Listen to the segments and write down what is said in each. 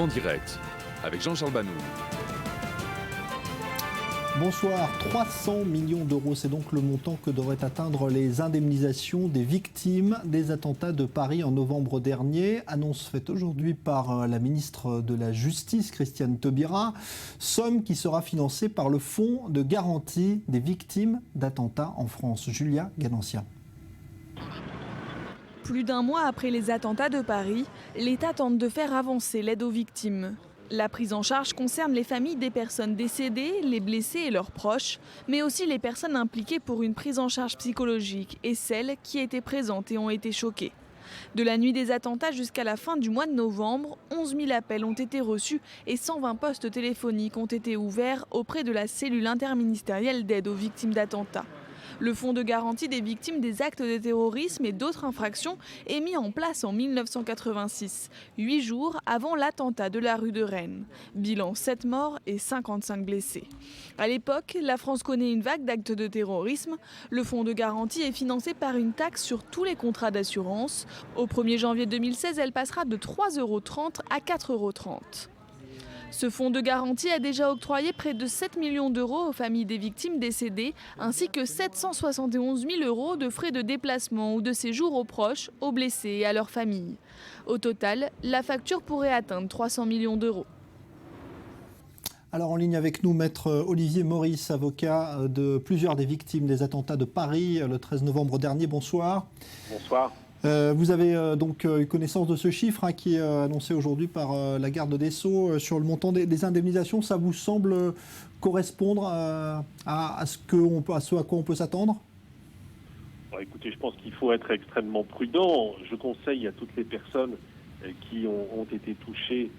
Grand Direct avec Jean-Charles Banou. Bonsoir, 300 millions d'euros, c'est donc le montant que devraient atteindre les indemnisations des victimes des attentats de Paris en novembre dernier. Annonce faite aujourd'hui par la ministre de la Justice, Christiane Taubira. Somme qui sera financée par le Fonds de garantie des victimes d'attentats en France. Julia Ganancia. Plus d'un mois après les attentats de Paris, l'État tente de faire avancer l'aide aux victimes. La prise en charge concerne les familles des personnes décédées, les blessés et leurs proches, mais aussi les personnes impliquées pour une prise en charge psychologique et celles qui étaient présentes et ont été choquées. De la nuit des attentats jusqu'à la fin du mois de novembre, 11 000 appels ont été reçus et 120 postes téléphoniques ont été ouverts auprès de la cellule interministérielle d'aide aux victimes d'attentats. Le Fonds de garantie des victimes des actes de terrorisme et d'autres infractions est mis en place en 1986, 8 jours avant l'attentat de la rue de Rennes. Bilan 7 morts et 55 blessés. À l'époque, la France connaît une vague d'actes de terrorisme. Le Fonds de garantie est financé par une taxe sur tous les contrats d'assurance. Au 1er janvier 2016, elle passera de 3,30 € à 4,30 €. Ce fonds de garantie a déjà octroyé près de 7 millions d'euros aux familles des victimes décédées, ainsi que 771 000 € de frais de déplacement ou de séjour aux proches, aux blessés et à leurs familles. Au total, la facture pourrait atteindre 300 millions d'euros. Alors en ligne avec nous, maître Olivier Maurice, avocat de plusieurs des victimes des attentats de Paris le 13 novembre dernier. Bonsoir. Bonsoir. Vous avez donc eu connaissance de ce chiffre qui est annoncé aujourd'hui par la garde des Sceaux sur le montant des indemnisations. Ça vous semble correspondre à ce à quoi on peut s'attendre ? Écoutez, je pense qu'il faut être extrêmement prudent. Je conseille à toutes les personnes qui ont été touchées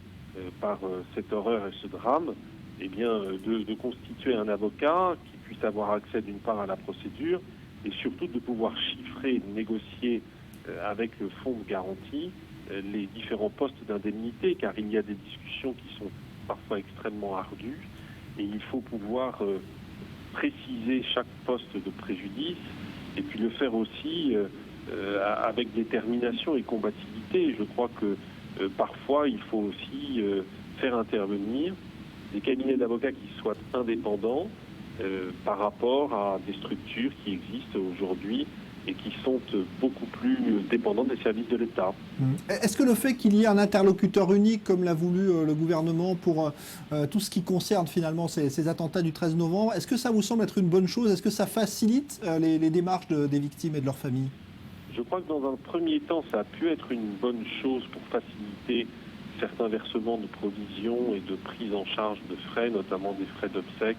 par cette horreur et ce drame, de constituer un avocat qui puisse avoir accès d'une part à la procédure et surtout de pouvoir chiffrer, négocier avec le fonds de garantie les différents postes d'indemnité, car il y a des discussions qui sont parfois extrêmement ardues et il faut pouvoir préciser chaque poste de préjudice et puis le faire aussi avec détermination et combativité. Je crois que parfois il faut aussi faire intervenir des cabinets d'avocats qui soient indépendants par rapport à des structures qui existent aujourd'hui et qui sont beaucoup plus dépendantes des services de l'État. Est-ce que le fait qu'il y ait un interlocuteur unique, comme l'a voulu le gouvernement pour tout ce qui concerne finalement ces attentats du 13 novembre, est-ce que ça vous semble être une bonne chose ? Est-ce que ça facilite les démarches des victimes et de leurs familles ? Je crois que dans un premier temps, ça a pu être une bonne chose pour faciliter certains versements de provisions et de prise en charge de frais, notamment des frais d'obsèques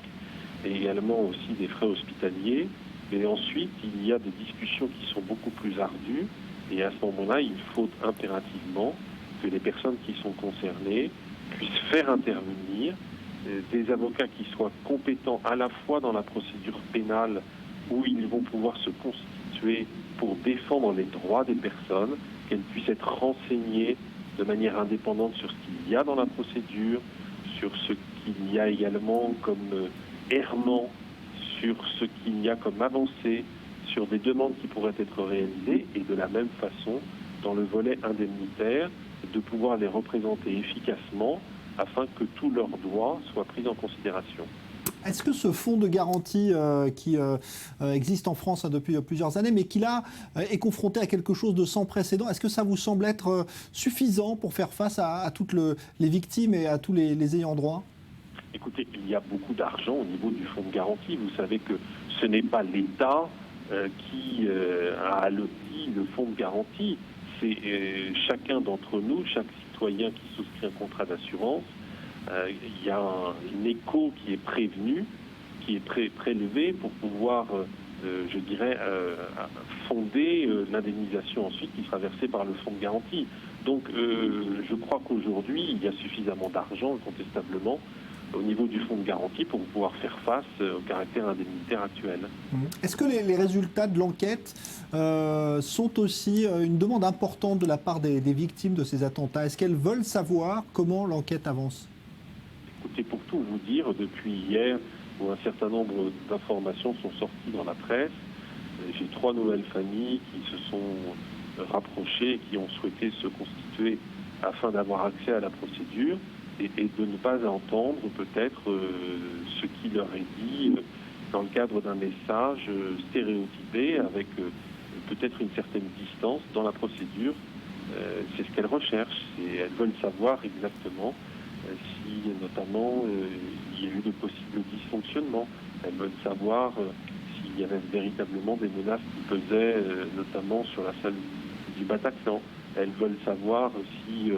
et également aussi des frais hospitaliers. Et ensuite, il y a des discussions qui sont beaucoup plus ardues. Et à ce moment-là, il faut impérativement que les personnes qui sont concernées puissent faire intervenir des avocats qui soient compétents à la fois dans la procédure pénale, où ils vont pouvoir se constituer pour défendre les droits des personnes, qu'elles puissent être renseignées de manière indépendante sur ce qu'il y a dans la procédure, sur ce qu'il y a également comme errement, sur ce qu'il y a comme avancée, sur des demandes qui pourraient être réalisées et de la même façon, dans le volet indemnitaire, de pouvoir les représenter efficacement afin que tous leurs droits soient pris en considération. Est-ce que ce fonds de garantie qui existe en France depuis plusieurs années, mais qui là est confronté à quelque chose de sans précédent, est-ce que ça vous semble être suffisant pour faire face à toutes les victimes et à tous les ayants droit ? Écoutez, il y a beaucoup d'argent au niveau du fonds de garantie. Vous savez que ce n'est pas l'État qui a alloti le fonds de garantie. C'est chacun d'entre nous, chaque citoyen qui souscrit un contrat d'assurance. Il y a une écho qui est prévenue, qui est prélevée pour pouvoir, fonder l'indemnisation ensuite qui sera versée par le fonds de garantie. Donc je crois qu'aujourd'hui, il y a suffisamment d'argent, incontestablement, au niveau du fonds de garantie pour pouvoir faire face au caractère indemnitaire actuel. Est-ce que les résultats de l'enquête sont aussi une demande importante de la part des victimes de ces attentats ? Est-ce qu'elles veulent savoir comment l'enquête avance ? Écoutez, pour tout vous dire, depuis hier, où un certain nombre d'informations sont sorties dans la presse, j'ai 3 nouvelles familles qui se sont rapprochées et qui ont souhaité se constituer afin d'avoir accès à la procédure et de ne pas entendre peut-être ce qui leur est dit dans le cadre d'un message stéréotypé avec peut-être une certaine distance dans la procédure. C'est ce qu'elles recherchent et elles veulent savoir exactement si notamment il y a eu de possibles dysfonctionnements. Elles veulent savoir s'il y avait véritablement des menaces qui pesaient notamment sur la salle du Bataclan. Elles veulent savoir si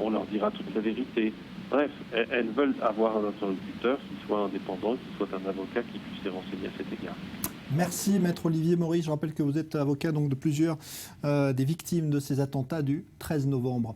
on leur dira toute la vérité. Bref, elles veulent avoir un interlocuteur qui soit indépendant, qui soit un avocat qui puisse les renseigner à cet égard. Merci Maître Olivier Maurice. Je rappelle que vous êtes avocat donc, de plusieurs des victimes de ces attentats du 13 novembre.